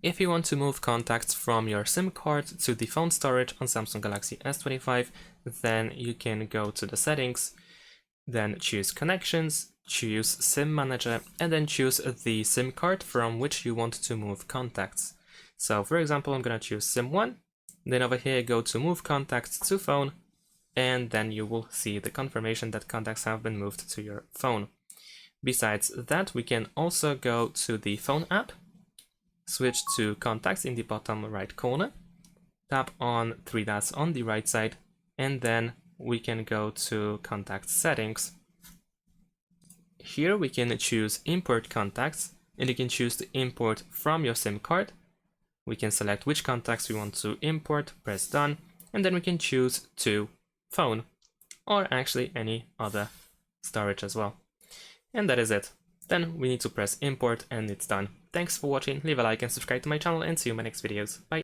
If you want to move contacts from your SIM card to the phone storage on Samsung Galaxy S25, then you can go to the settings, then choose connections, choose SIM manager, and then choose the SIM card from which you want to move contacts. So for example, I'm gonna choose SIM 1, then over here go to move contacts to phone, and then you will see the confirmation that contacts have been moved to your phone. Besides that, we can also go to the phone app, switch to contacts in the bottom right corner, tap on 3 dots on the right side, and then we can go to contact settings. Here we can choose import contacts, and you can choose to import from your SIM card. We can select which contacts we want to import, press done, and then we can choose to phone, or actually any other storage as well. And that is it. Then we need to press import and it's done. Thanks for watching, leave a like and subscribe to my channel, and see you in my next videos. Bye!